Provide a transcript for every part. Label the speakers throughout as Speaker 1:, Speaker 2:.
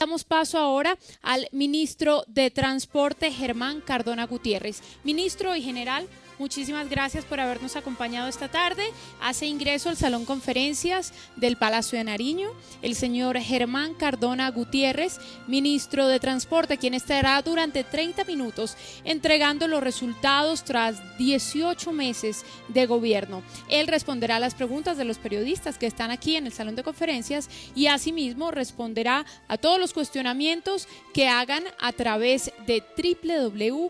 Speaker 1: Damos paso ahora al ministro de Transporte, Germán Cardona Gutiérrez. Ministro y general, muchísimas gracias por habernos acompañado esta tarde. Hace ingreso al Salón Conferencias del Palacio de Nariño el señor Germán Cardona Gutiérrez, ministro de Transporte, quien estará durante 30 minutos entregando los resultados tras 18 meses de gobierno. Él responderá a las preguntas de los periodistas que están aquí en el Salón de Conferencias y asimismo responderá a todos los cuestionamientos que hagan a través de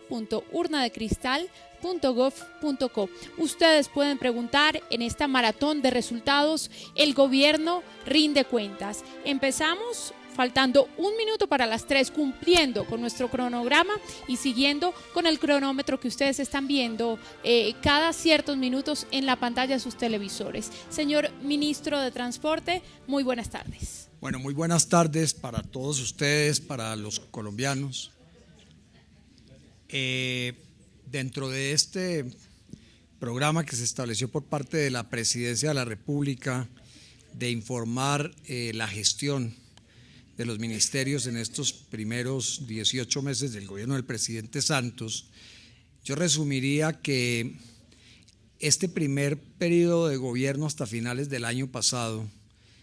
Speaker 1: www.urnadecristal.gov.co. Ustedes pueden preguntar en esta maratón de resultados. El gobierno rinde cuentas. Empezamos faltando un minuto para las 3, cumpliendo con nuestro cronograma y siguiendo con el cronómetro que ustedes están viendo cada ciertos minutos en la pantalla de sus televisores. Señor ministro de Transporte, muy buenas tardes.
Speaker 2: Bueno, muy buenas tardes para todos ustedes, para los colombianos. Dentro de este programa que se estableció por parte de la Presidencia de la República de informar la gestión de los ministerios en estos primeros 18 meses del gobierno del presidente Santos, yo resumiría que este primer periodo de gobierno hasta finales del año pasado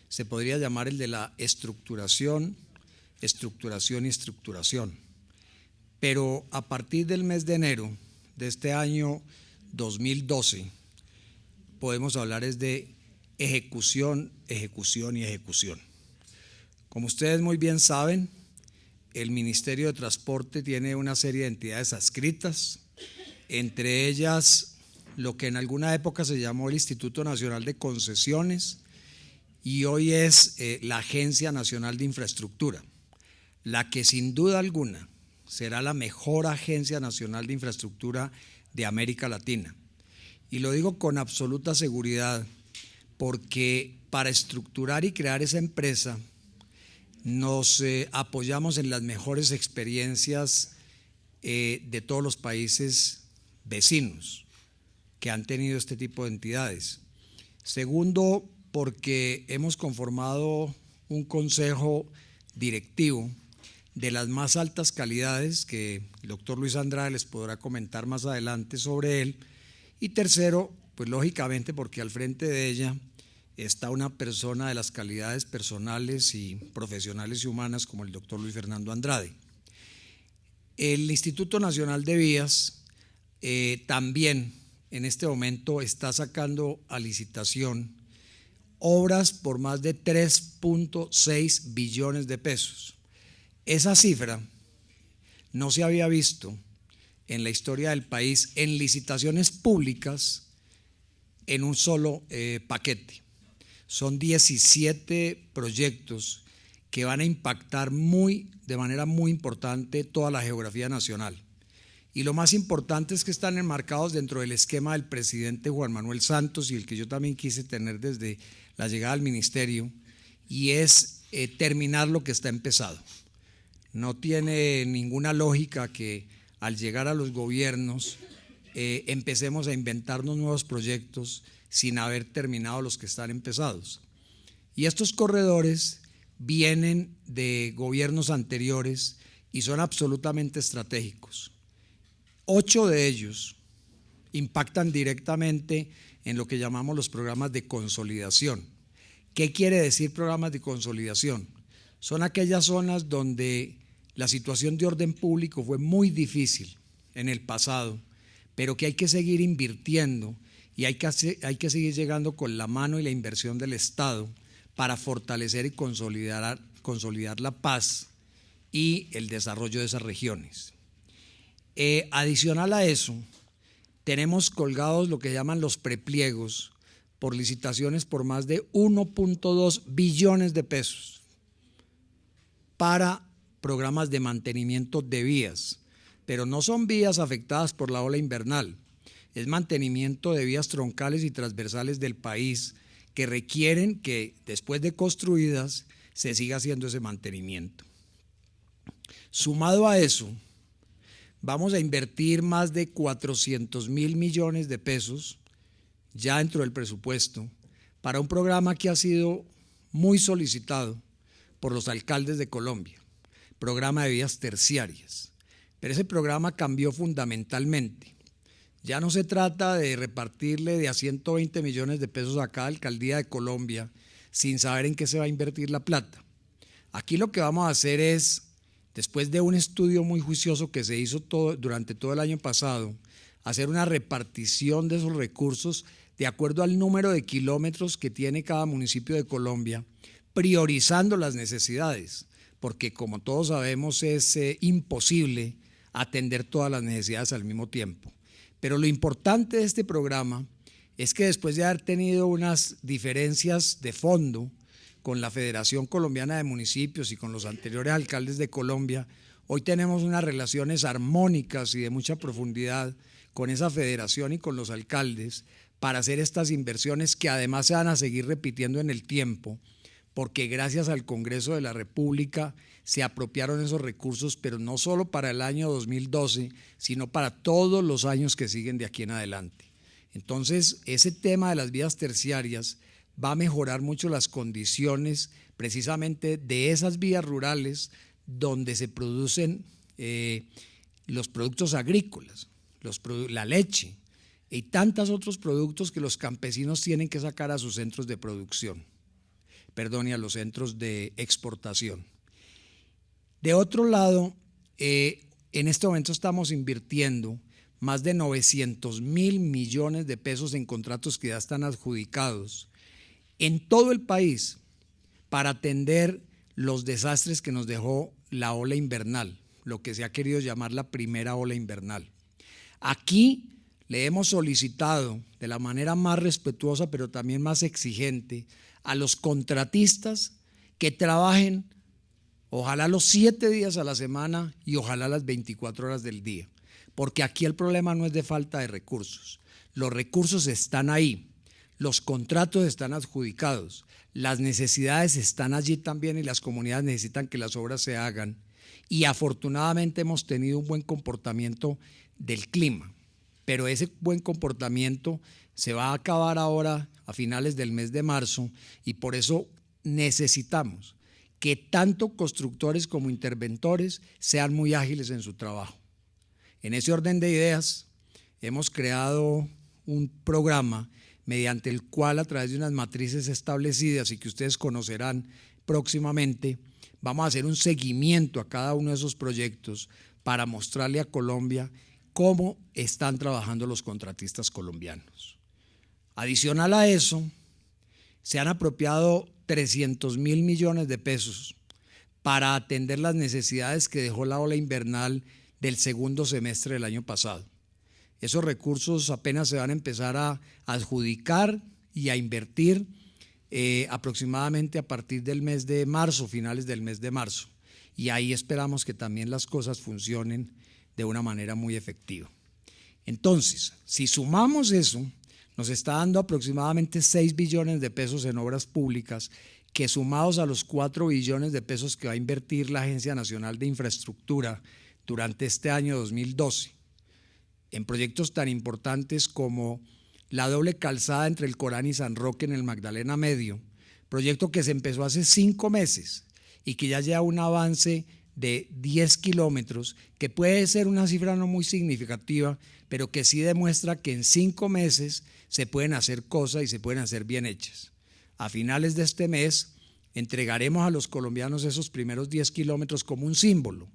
Speaker 2: se podría llamar el de la estructuración. Pero a partir del mes de enero de este año 2012 podemos hablar es de ejecución. Como ustedes muy bien saben, el Ministerio de Transporte tiene una serie de entidades adscritas, entre ellas lo que en alguna época se llamó el Instituto Nacional de Concesiones y hoy es la Agencia Nacional de Infraestructura, la que sin duda alguna será la mejor agencia nacional de infraestructura de América Latina. Y lo digo con absoluta seguridad porque para estructurar y crear esa empresa nos apoyamos en las mejores experiencias de todos los países vecinos que han tenido este tipo de entidades. Segundo, porque hemos conformado un consejo directivo de las más altas calidades que el doctor Luis Andrade les podrá comentar más adelante sobre él. Y tercero, pues lógicamente porque al frente de ella está una persona de las calidades personales y profesionales y humanas como el doctor Luis Fernando Andrade. El Instituto Nacional de Vías también en este momento está sacando a licitación obras por más de 3.6 billones de pesos. Esa cifra no se había visto en la historia del país en licitaciones públicas en un solo paquete. Son 17 proyectos que van a impactar de manera muy importante toda la geografía nacional. Y lo más importante es que están enmarcados dentro del esquema del presidente Juan Manuel Santos y el que yo también quise tener desde la llegada al ministerio, y es terminar lo que está empezado. No tiene ninguna lógica que al llegar a los gobiernos empecemos a inventarnos nuevos proyectos sin haber terminado los que están empezados. Y estos corredores vienen de gobiernos anteriores y son absolutamente estratégicos. 8 de ellos impactan directamente en lo que llamamos los programas de consolidación. ¿Qué quiere decir programas de consolidación? Son aquellas zonas donde la situación de orden público fue muy difícil en el pasado, pero que hay que seguir invirtiendo y hay que seguir llegando con la mano y la inversión del Estado para fortalecer y consolidar la paz y el desarrollo de esas regiones. Adicional a eso, tenemos colgados lo que llaman los prepliegos por licitaciones por más de 1.2 billones de pesos para programas de mantenimiento de vías, pero no son vías afectadas por la ola invernal, es mantenimiento de vías troncales y transversales del país que requieren que después de construidas se siga haciendo ese mantenimiento. Sumado a eso, vamos a invertir más de 400.000 millones de pesos ya dentro del presupuesto para un programa que ha sido muy solicitado por los alcaldes de Colombia. programa de vías terciarias. Pero ese programa cambió fundamentalmente. Ya no se trata de repartirle de a 120 millones de pesos a cada alcaldía de Colombia sin saber en qué se va a invertir la plata. Aquí lo que vamos a hacer es, después de un estudio muy juicioso que se hizo durante todo el año pasado, hacer una repartición de esos recursos de acuerdo al número de kilómetros que tiene cada municipio de Colombia, priorizando las necesidades, porque como todos sabemos es imposible atender todas las necesidades al mismo tiempo. Pero lo importante de este programa es que después de haber tenido unas diferencias de fondo con la Federación Colombiana de Municipios y con los anteriores alcaldes de Colombia, hoy tenemos unas relaciones armónicas y de mucha profundidad con esa federación y con los alcaldes para hacer estas inversiones que además se van a seguir repitiendo en el tiempo, porque gracias al Congreso de la República se apropiaron esos recursos, pero no solo para el año 2012, sino para todos los años que siguen de aquí en adelante. Entonces, ese tema de las vías terciarias va a mejorar mucho las condiciones precisamente de esas vías rurales donde se producen los productos agrícolas, la leche y tantos otros productos que los campesinos tienen que sacar a sus centros de producción, y a los centros de exportación. De otro lado, en este momento estamos invirtiendo más de 900.000 millones de pesos en contratos que ya están adjudicados en todo el país para atender los desastres que nos dejó la ola invernal, lo que se ha querido llamar la primera ola invernal. Aquí le hemos solicitado de la manera más respetuosa, pero también más exigente, a los contratistas que trabajen ojalá los 7 días a la semana y ojalá las 24 horas del día, porque aquí el problema no es de falta de recursos, los recursos están ahí. Los contratos están adjudicados, las necesidades están allí también y las comunidades necesitan que las obras se hagan y afortunadamente hemos tenido un buen comportamiento del clima, pero ese buen comportamiento se va a acabar ahora a finales del mes de marzo y por eso necesitamos que tanto constructores como interventores sean muy ágiles en su trabajo. En ese orden de ideas hemos creado un programa mediante el cual a través de unas matrices establecidas y que ustedes conocerán próximamente, vamos a hacer un seguimiento a cada uno de esos proyectos para mostrarle a Colombia cómo están trabajando los contratistas colombianos. Adicional a eso, se han apropiado 300.000 millones de pesos para atender las necesidades que dejó la ola invernal del segundo semestre del año pasado. Esos recursos apenas se van a empezar a adjudicar y a invertir aproximadamente a partir del mes de marzo, finales del mes de marzo. Y ahí esperamos que también las cosas funcionen de una manera muy efectiva. Entonces, si sumamos eso, nos está dando aproximadamente 6 billones de pesos en obras públicas, que sumados a los 4 billones de pesos que va a invertir la Agencia Nacional de Infraestructura durante este año 2012, en proyectos tan importantes como la doble calzada entre el Corán y San Roque en el Magdalena Medio, proyecto que se empezó hace 5 meses y que ya lleva un avance de 10 kilómetros, que puede ser una cifra no muy significativa, pero que sí demuestra que en 5 meses se pueden hacer cosas y se pueden hacer bien hechas. A finales de este mes entregaremos a los colombianos esos primeros 10 kilómetros como un símbolo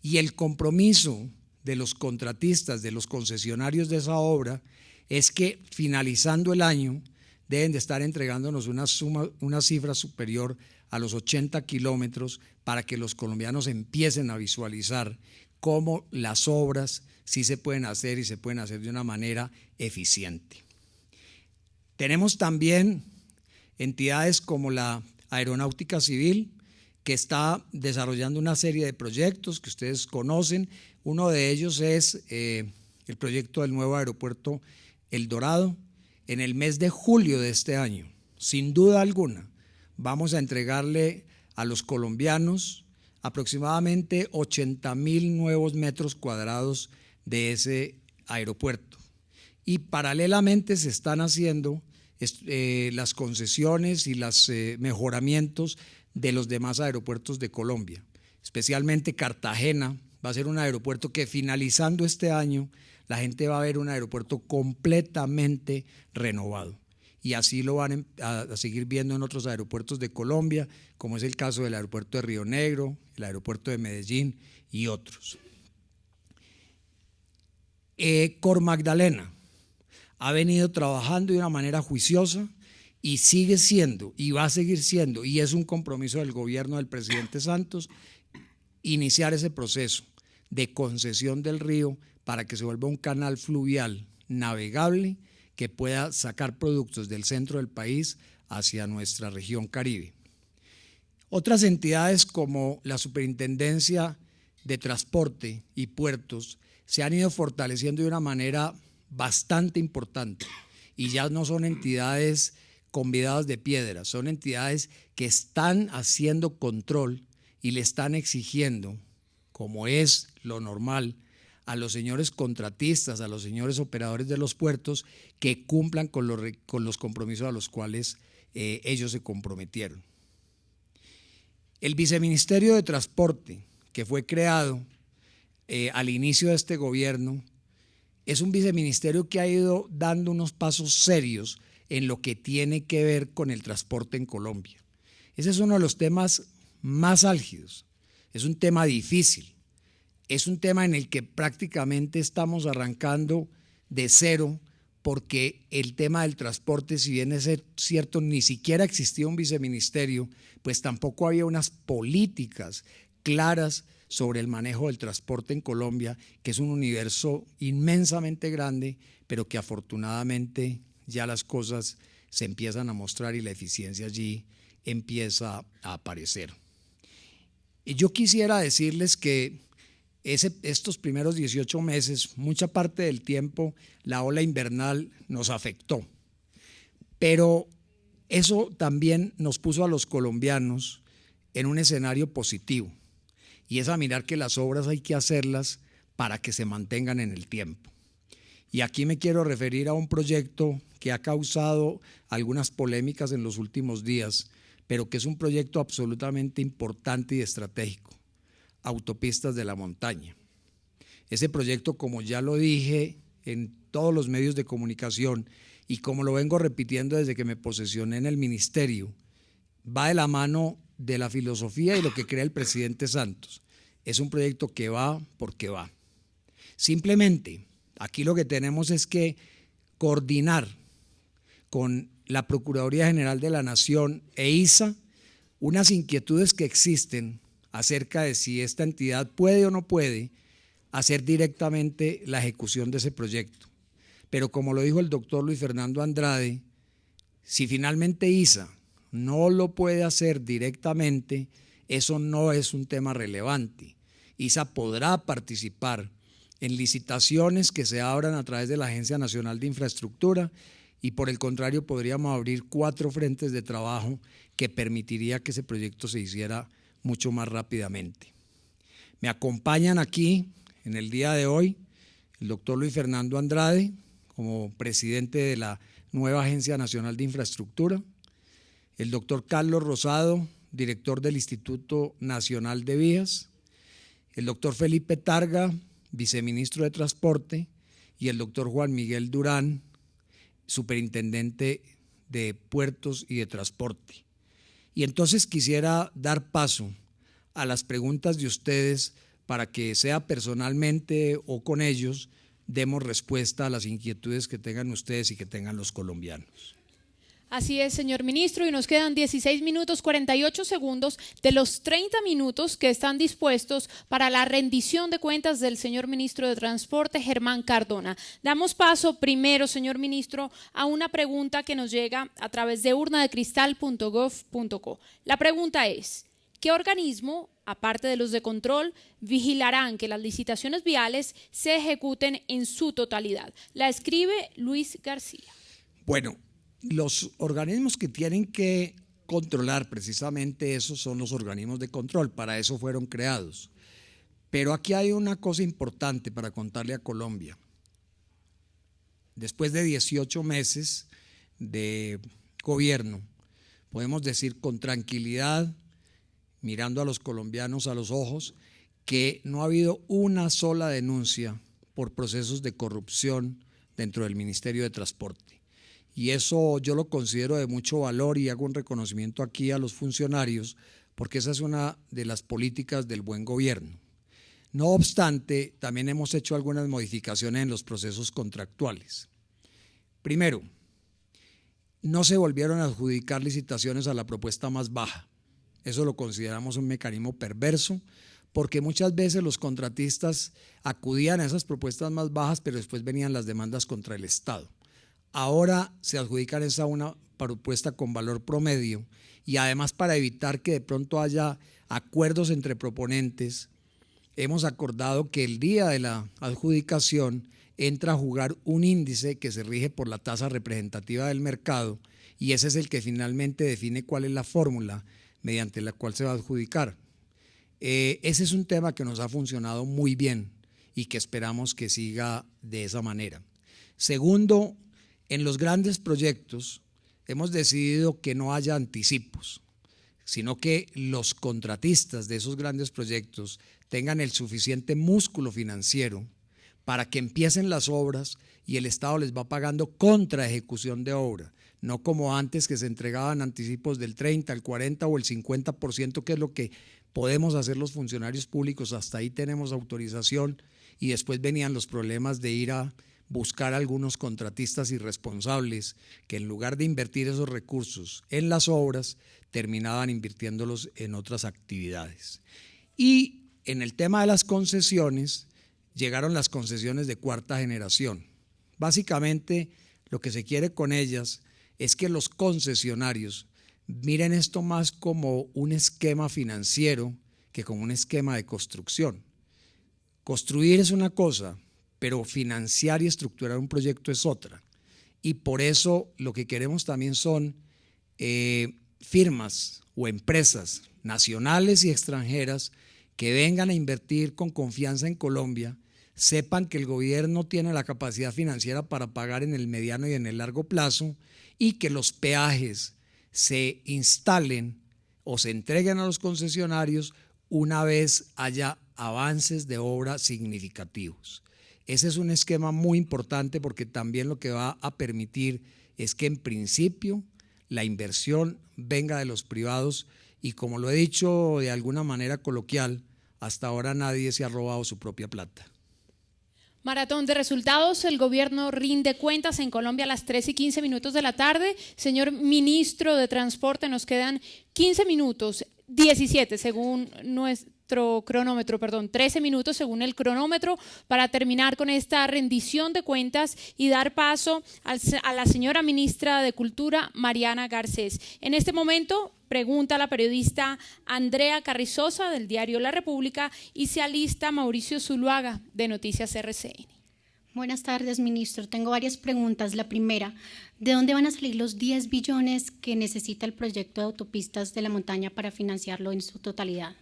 Speaker 2: y el compromiso de los contratistas, de los concesionarios de esa obra, es que finalizando el año deben de estar entregándonos una cifra superior a los 80 kilómetros para que los colombianos empiecen a visualizar cómo las obras sí se pueden hacer y se pueden hacer de una manera eficiente. Tenemos también entidades como la Aeronáutica Civil, que está desarrollando una serie de proyectos que ustedes conocen. Uno de ellos es el proyecto del nuevo aeropuerto El Dorado. En el mes de julio de este año, sin duda alguna, vamos a entregarle a los colombianos aproximadamente 80.000 nuevos metros cuadrados de ese aeropuerto. Y paralelamente se están haciendo las concesiones y los mejoramientos de los demás aeropuertos de Colombia. especialmente Cartagena, va a ser un aeropuerto que finalizando este año la gente va a ver un aeropuerto completamente renovado. Y así lo van a seguir viendo en otros aeropuertos de Colombia, como es el caso del aeropuerto de Río Negro, el aeropuerto de Medellín y otros. Cor Magdalena ha venido trabajando de una manera juiciosa y sigue siendo y va a seguir siendo, y es un compromiso del gobierno del presidente Santos, iniciar ese proceso de concesión del río para que se vuelva un canal fluvial navegable que pueda sacar productos del centro del país hacia nuestra región Caribe. Otras entidades como la Superintendencia de Transporte y Puertos se han ido fortaleciendo de una manera bastante importante y ya no son entidades convidadas de piedra, son entidades que están haciendo control y le están exigiendo, como es lo normal, a los señores contratistas, a los señores operadores de los puertos, que cumplan con los compromisos a los cuales ellos se comprometieron. El Viceministerio de Transporte, que fue creado al inicio de este gobierno, es un viceministerio que ha ido dando unos pasos serios en lo que tiene que ver con el transporte en Colombia. Ese es uno de los temas más álgidos, es un tema difícil, es un tema en el que prácticamente estamos arrancando de cero, porque el tema del transporte, si bien es cierto, ni siquiera existía un viceministerio, pues tampoco había unas políticas claras sobre el manejo del transporte en Colombia, que es un universo inmensamente grande, pero que afortunadamente ya las cosas se empiezan a mostrar y la eficiencia allí empieza a aparecer. Y yo quisiera decirles que estos primeros 18 meses, mucha parte del tiempo, la ola invernal nos afectó, pero eso también nos puso a los colombianos en un escenario positivo, y es a mirar que las obras hay que hacerlas para que se mantengan en el tiempo. Y aquí me quiero referir a un proyecto que ha causado algunas polémicas en los últimos días, pero que es un proyecto absolutamente importante y estratégico: Autopistas de la Montaña. Ese proyecto, como ya lo dije en todos los medios de comunicación y como lo vengo repitiendo desde que me posesioné en el ministerio, va de la mano de la filosofía y lo que crea el presidente Santos. Es un proyecto que va porque va. Simplemente, aquí lo que tenemos es que coordinar con la Procuraduría General de la Nación e ISA unas inquietudes que existen acerca de si esta entidad puede o no puede hacer directamente la ejecución de ese proyecto. Pero como lo dijo el doctor Luis Fernando Andrade, si finalmente ISA no lo puede hacer directamente, eso no es un tema relevante. ISA podrá participar en licitaciones que se abran a través de la Agencia Nacional de Infraestructura, y por el contrario podríamos abrir 4 frentes de trabajo que permitiría que ese proyecto se hiciera mucho más rápidamente. Me acompañan aquí en el día de hoy el doctor Luis Fernando Andrade como presidente de la nueva Agencia Nacional de Infraestructura, el doctor Carlos Rosado, director del Instituto Nacional de Vías, el doctor Felipe Targa, viceministro de Transporte, y el doctor Juan Miguel Durán, superintendente de Puertos y de Transporte. Y entonces quisiera dar paso a las preguntas de ustedes para que, sea personalmente o con ellos, demos respuesta a las inquietudes que tengan ustedes y que tengan los colombianos.
Speaker 1: Así es, señor ministro, y nos quedan 16 minutos 48 segundos de los 30 minutos que están dispuestos para la rendición de cuentas del señor ministro de Transporte, Germán Cardona. Damos paso primero, señor ministro, a una pregunta que nos llega a través de urnadecristal.gov.co. La pregunta es: ¿qué organismo, aparte de los de control, vigilarán que las licitaciones viales se ejecuten en su totalidad? La escribe Luis García.
Speaker 2: Bueno, los organismos que tienen que controlar precisamente eso son los organismos de control, para eso fueron creados. Pero aquí hay una cosa importante para contarle a Colombia. Después de 18 meses de gobierno, podemos decir con tranquilidad, mirando a los colombianos a los ojos, que no ha habido una sola denuncia por procesos de corrupción dentro del Ministerio de Transporte. Y eso yo lo considero de mucho valor y hago un reconocimiento aquí a los funcionarios, porque esa es una de las políticas del buen gobierno. No obstante, también hemos hecho algunas modificaciones en los procesos contractuales. Primero, no se volvieron a adjudicar licitaciones a la propuesta más baja. Eso lo consideramos un mecanismo perverso, porque muchas veces los contratistas acudían a esas propuestas más bajas, pero después venían las demandas contra el Estado. Ahora se adjudican esa una propuesta con valor promedio y además para evitar que de pronto haya acuerdos entre proponentes, hemos acordado que el día de la adjudicación entra a jugar un índice que se rige por la tasa representativa del mercado y ese es el que finalmente define cuál es la fórmula mediante la cual se va a adjudicar. Ese es un tema que nos ha funcionado muy bien y que esperamos que siga de esa manera. Segundo, en los grandes proyectos hemos decidido que no haya anticipos, sino que los contratistas de esos grandes proyectos tengan el suficiente músculo financiero para que empiecen las obras y el Estado les va pagando contra ejecución de obra, no como antes que se entregaban anticipos del 30, el 40 o el 50%, que es lo que podemos hacer los funcionarios públicos, hasta ahí tenemos autorización y después venían los problemas de ir a buscar a algunos contratistas irresponsables que en lugar de invertir esos recursos en las obras, terminaban invirtiéndolos en otras actividades. Y en el tema de las concesiones, llegaron las concesiones de cuarta generación. Básicamente, lo que se quiere con ellas es que los concesionarios miren esto más como un esquema financiero que como un esquema de construcción. Construir es una cosa, pero financiar y estructurar un proyecto es otra. Y por eso lo que queremos también son firmas o empresas nacionales y extranjeras que vengan a invertir con confianza en Colombia, sepan que el gobierno tiene la capacidad financiera para pagar en el mediano y en el largo plazo y que los peajes se instalen o se entreguen a los concesionarios una vez haya avances de obra significativos. Ese es un esquema muy importante porque también lo que va a permitir es que en principio la inversión venga de los privados y como lo he dicho de alguna manera coloquial, hasta ahora nadie se ha robado su propia plata.
Speaker 1: Maratón de resultados, el gobierno rinde cuentas en Colombia a las 3:15 de la tarde. Señor ministro de Transporte, nos quedan 15 minutos, 17 según nuestro cronómetro, 13 minutos según el cronómetro para terminar con esta rendición de cuentas y dar paso a la señora ministra de Cultura, Mariana Garcés. En este momento pregunta la periodista Andrea Carrizosa del diario La República y se alista Mauricio Zuluaga de Noticias RCN.
Speaker 3: Buenas tardes, ministro. Tengo varias preguntas. La primera, ¿de dónde van a salir los 10 billones que necesita el proyecto de autopistas de la montaña para financiarlo en su totalidad?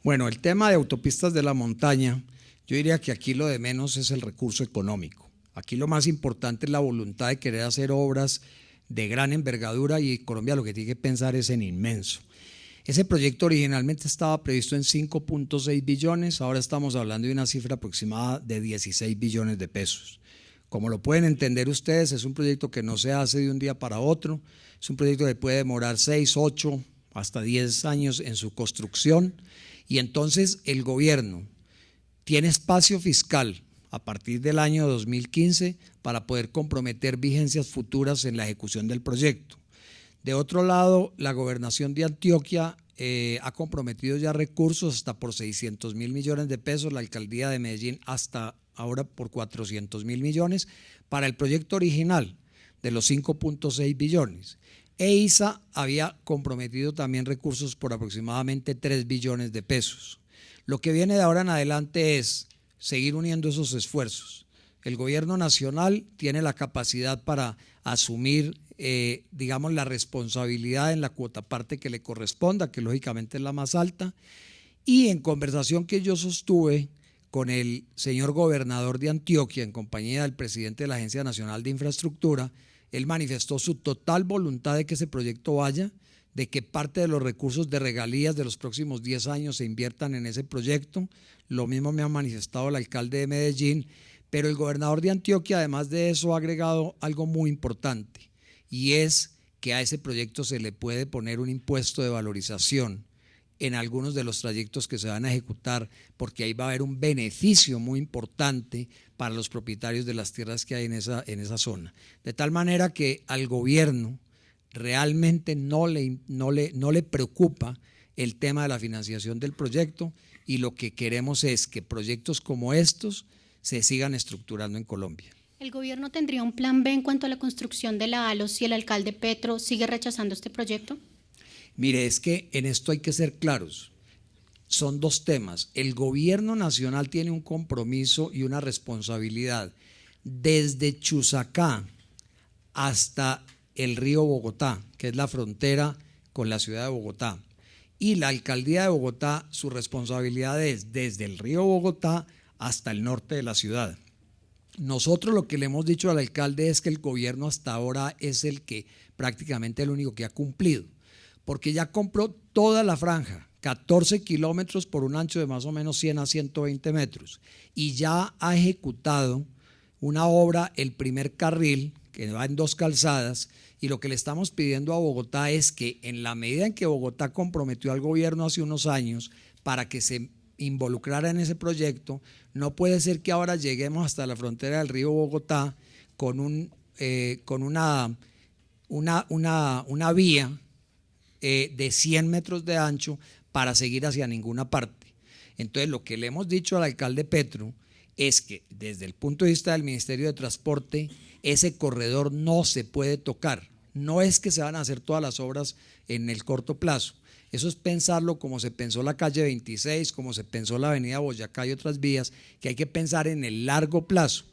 Speaker 2: Bueno, el tema de autopistas de la montaña, yo diría que aquí lo de menos es el recurso económico. Aquí lo más importante es la voluntad de querer hacer obras de gran envergadura y Colombia lo que tiene que pensar es en inmenso. Ese proyecto originalmente estaba previsto en 5.6 billones, ahora estamos hablando de una cifra aproximada de 16 billones de pesos. Como lo pueden entender ustedes, es un proyecto que no se hace de un día para otro, es un proyecto que puede demorar 6, 8, hasta 10 años en su construcción y entonces el gobierno tiene espacio fiscal a partir del año 2015 para poder comprometer vigencias futuras en la ejecución del proyecto. De otro lado, la gobernación de Antioquia ha comprometido ya recursos hasta por 600.000 millones de pesos, la alcaldía de Medellín hasta ahora por 400.000 millones para el proyecto original de los 5.6 billones. EISA había comprometido también recursos por aproximadamente 3 billones de pesos. Lo que viene de ahora en adelante es seguir uniendo esos esfuerzos. El gobierno nacional tiene la capacidad para asumir, digamos, la responsabilidad en la cuota parte que le corresponda, que lógicamente es la más alta, y en conversación que yo sostuve con el señor gobernador de Antioquia, en compañía del presidente de la Agencia Nacional de Infraestructura, él manifestó su total voluntad de que ese proyecto vaya. de que parte de los recursos de regalías de los próximos 10 años se inviertan en ese proyecto. Lo mismo me ha manifestado el alcalde de Medellín, pero el gobernador de Antioquia, además de eso, ha agregado algo muy importante, y es que a ese proyecto se le puede poner un impuesto de valorización en algunos de los trayectos que se van a ejecutar, porque ahí va a haber un beneficio muy importante para los propietarios de las tierras que hay en esa zona. De tal manera que al gobierno realmente no le preocupa el tema de la financiación del proyecto, y lo que queremos es que proyectos como estos se sigan estructurando en Colombia.
Speaker 3: ¿El gobierno tendría un plan B en cuanto a la construcción de la ALO si el alcalde Petro sigue rechazando este proyecto?
Speaker 2: Mire, es que en esto hay que ser claros. Son dos temas. El gobierno nacional tiene un compromiso y una responsabilidad desde Chusacá hasta el río Bogotá, que es la frontera con la ciudad de Bogotá. Y la alcaldía de Bogotá, su responsabilidad es desde el río Bogotá hasta el norte de la ciudad. Nosotros lo que le hemos dicho al alcalde es que el gobierno hasta ahora es prácticamente el único que ha cumplido, porque ya compró toda la franja, 14 kilómetros por un ancho de más o menos 100 a 120 metros, y ya ha ejecutado una obra, el primer carril, que va en 2 calzadas, y lo que le estamos pidiendo a Bogotá es que en la medida en que Bogotá comprometió al gobierno hace unos años para que se involucrara en ese proyecto, no puede ser que ahora lleguemos hasta la frontera del río Bogotá con una vía de 100 metros de ancho para seguir hacia ninguna parte. Entonces, lo que le hemos dicho al alcalde Petro es que desde el punto de vista del Ministerio de Transporte, ese corredor no se puede tocar. No es que se van a hacer todas las obras en el corto plazo. Eso es pensarlo como se pensó la calle 26, como se pensó la avenida Boyacá y otras vías, que hay que pensar en el largo plazo.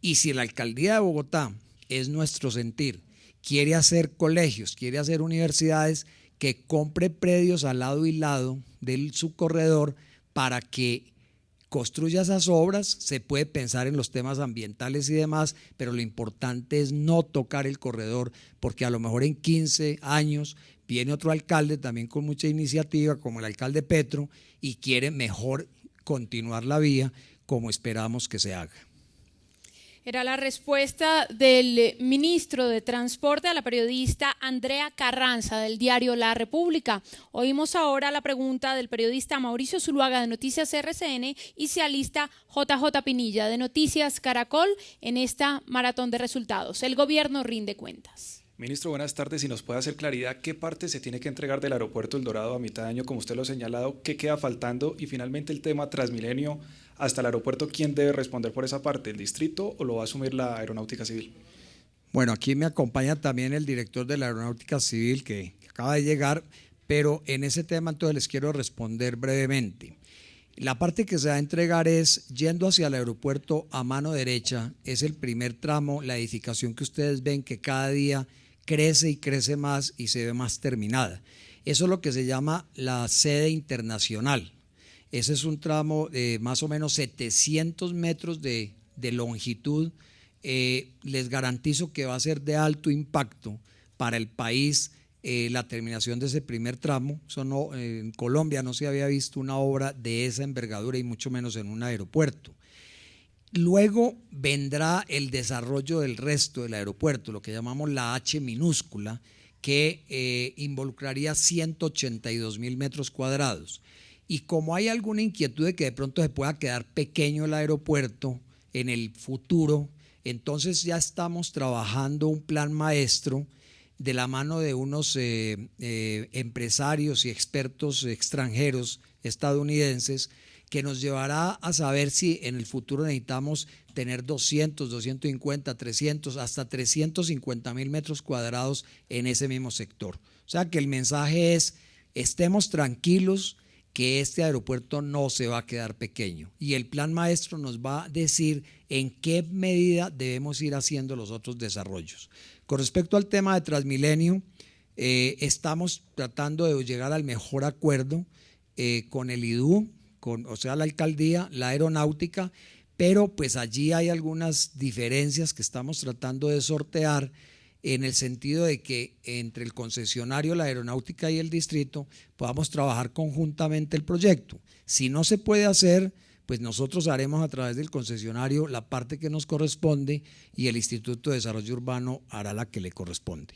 Speaker 2: Y si la alcaldía de Bogotá, es nuestro sentir, quiere hacer colegios, quiere hacer universidades, que compre predios al lado y lado de su corredor para que construya esas obras. Se puede pensar en los temas ambientales y demás, pero lo importante es no tocar el corredor, porque a lo mejor en 15 años viene otro alcalde también con mucha iniciativa, como el alcalde Petro, y quiere mejor continuar la vía como esperamos que se haga.
Speaker 1: Era la respuesta del ministro de Transporte a la periodista Andrea Carranza del diario La República. Oímos ahora la pregunta del periodista Mauricio Zuluaga de Noticias RCN y se alista JJ Pinilla de Noticias Caracol en esta maratón de resultados. El gobierno rinde cuentas.
Speaker 4: Ministro, buenas tardes. Si nos puede hacer claridad, ¿qué parte se tiene que entregar del aeropuerto El Dorado a mitad de año, como usted lo ha señalado? ¿Qué queda faltando? Y finalmente el tema Transmilenio hasta el aeropuerto, ¿quién debe responder por esa parte? ¿El distrito o lo va a asumir la Aeronáutica Civil?
Speaker 2: Bueno, aquí me acompaña también el director de la Aeronáutica Civil que acaba de llegar, pero en ese tema entonces les quiero responder brevemente. La parte que se va a entregar es yendo hacia el aeropuerto a mano derecha, es el primer tramo, la edificación que ustedes ven que cada día crece y crece más y se ve más terminada. Eso es lo que se llama la sede internacional. Ese es un tramo de más o menos 700 metros de longitud. Les garantizo que va a ser de alto impacto para el país la terminación de ese primer tramo. Eso no, en Colombia no se había visto una obra de esa envergadura y mucho menos en un aeropuerto. Luego vendrá el desarrollo del resto del aeropuerto, lo que llamamos la H minúscula, que involucraría 182.000 metros cuadrados. Y como hay alguna inquietud de que de pronto se pueda quedar pequeño el aeropuerto en el futuro, entonces ya estamos trabajando un plan maestro de la mano de unos empresarios y expertos extranjeros estadounidenses, que nos llevará a saber si en el futuro necesitamos tener 200, 250, 300, hasta 350.000 metros cuadrados en ese mismo sector. O sea que el mensaje es, estemos tranquilos que este aeropuerto no se va a quedar pequeño, y el plan maestro nos va a decir en qué medida debemos ir haciendo los otros desarrollos. Con respecto al tema de Transmilenio, estamos tratando de llegar al mejor acuerdo con el IDU, o sea, la alcaldía, la aeronáutica, pero pues allí hay algunas diferencias que estamos tratando de sortear. en el sentido de que entre el concesionario, la aeronáutica y el distrito podamos trabajar conjuntamente el proyecto. Si no se puede hacer, pues nosotros haremos a través del concesionario la parte que nos corresponde y el Instituto de Desarrollo Urbano hará la que le corresponde.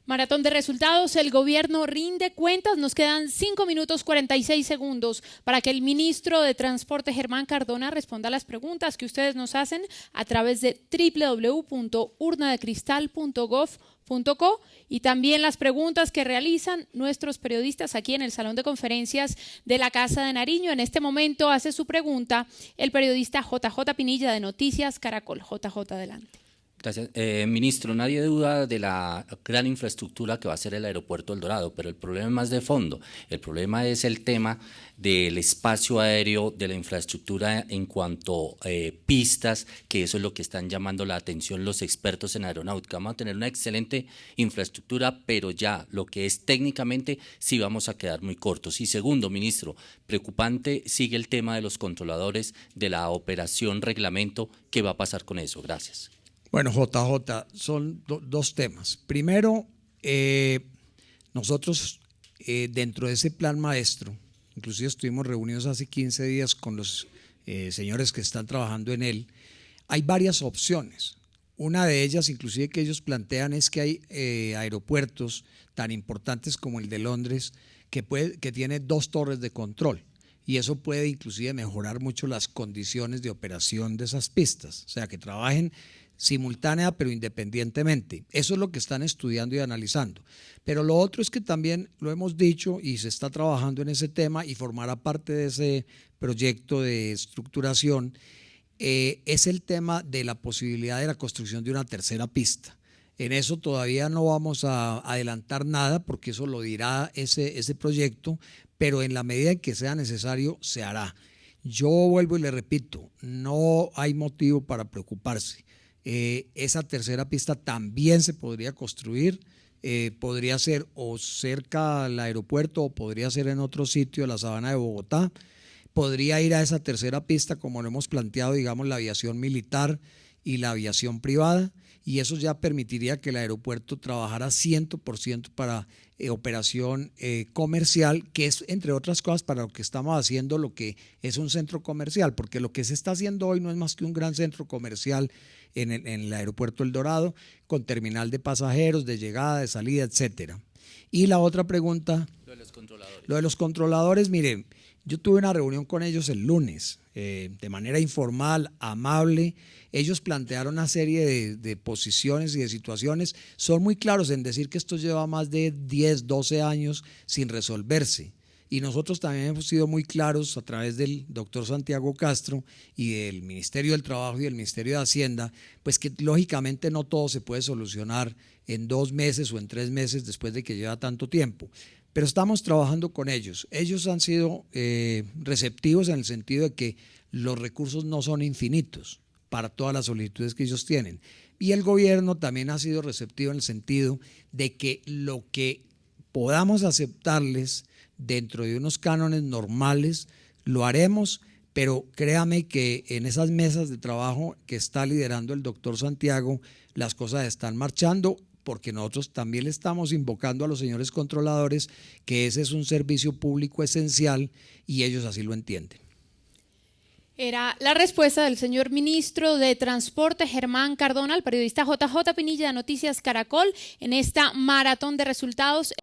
Speaker 1: Maratón de resultados, el gobierno rinde cuentas, nos quedan 5 minutos 46 segundos para que el ministro de Transporte Germán Cardona responda a las preguntas que ustedes nos hacen a través de www.urnadecristal.gov.co y también las preguntas que realizan nuestros periodistas aquí en el Salón de Conferencias de la Casa de Nariño. En este momento hace su pregunta el periodista JJ Pinilla de Noticias Caracol. JJ, adelante.
Speaker 5: Gracias. Ministro, nadie duda de la gran infraestructura que va a ser el aeropuerto El Dorado, pero el problema es más de fondo. El problema es el tema del espacio aéreo, de la infraestructura en cuanto a pistas, que eso es lo que están llamando la atención los expertos en aeronáutica. Vamos a tener una excelente infraestructura, pero ya lo que es técnicamente sí vamos a quedar muy cortos. Y segundo, ministro, preocupante sigue el tema de los controladores de la operación reglamento. ¿Qué va a pasar con eso? Gracias.
Speaker 2: Bueno, JJ, son dos temas. Primero, nosotros dentro de ese plan maestro, inclusive estuvimos reunidos hace 15 días con los señores que están trabajando en él, hay varias opciones. Una de ellas, inclusive que ellos plantean, es que hay aeropuertos tan importantes como el de Londres que tiene 2 torres de control. Y eso puede inclusive mejorar mucho las condiciones de operación de esas pistas, o sea, que trabajen simultánea pero independientemente. Eso es lo que están estudiando y analizando. Pero lo otro es que también lo hemos dicho y se está trabajando en ese tema y formará parte de ese proyecto de estructuración, es el tema de la posibilidad de la construcción de una tercera pista. En eso todavía no vamos a adelantar nada porque eso lo dirá ese proyecto, pero en la medida en que sea necesario se hará. Yo vuelvo y le repito, no hay motivo para preocuparse. Esa tercera pista también se podría construir, podría ser o cerca al aeropuerto o podría ser en otro sitio de la sabana de Bogotá. Podría ir a esa tercera pista como lo hemos planteado, digamos, la aviación militar y la aviación privada, y eso ya permitiría que el aeropuerto trabajara 100% para operación comercial, que es, entre otras cosas, para lo que estamos haciendo, lo que es un centro comercial, porque lo que se está haciendo hoy no es más que un gran centro comercial en el aeropuerto El Dorado, con terminal de pasajeros, de llegada, de salida, etcétera. Y la otra pregunta,
Speaker 5: Lo de los controladores.
Speaker 2: Lo de los controladores, miren, yo tuve una reunión con ellos el lunes, de manera informal, amable. Ellos plantearon una serie de posiciones y de situaciones. Son muy claros en decir que esto lleva más de 10, 12 años sin resolverse. Y nosotros también hemos sido muy claros a través del doctor Santiago Castro y del Ministerio del Trabajo y del Ministerio de Hacienda, pues que lógicamente no todo se puede solucionar en 2 meses o en 3 meses después de que lleva tanto tiempo. Pero estamos trabajando con ellos. Ellos han sido receptivos en el sentido de que los recursos no son infinitos para todas las solicitudes que ellos tienen. Y el gobierno también ha sido receptivo en el sentido de que lo que podamos aceptarles dentro de unos cánones normales lo haremos, pero créame que en esas mesas de trabajo que está liderando el doctor Santiago, las cosas están marchando, porque nosotros también le estamos invocando a los señores controladores que ese es un servicio público esencial y ellos así lo entienden.
Speaker 1: Era la respuesta del señor ministro de Transporte Germán Cardona, al periodista JJ Pinilla de Noticias Caracol, en esta maratón de resultados.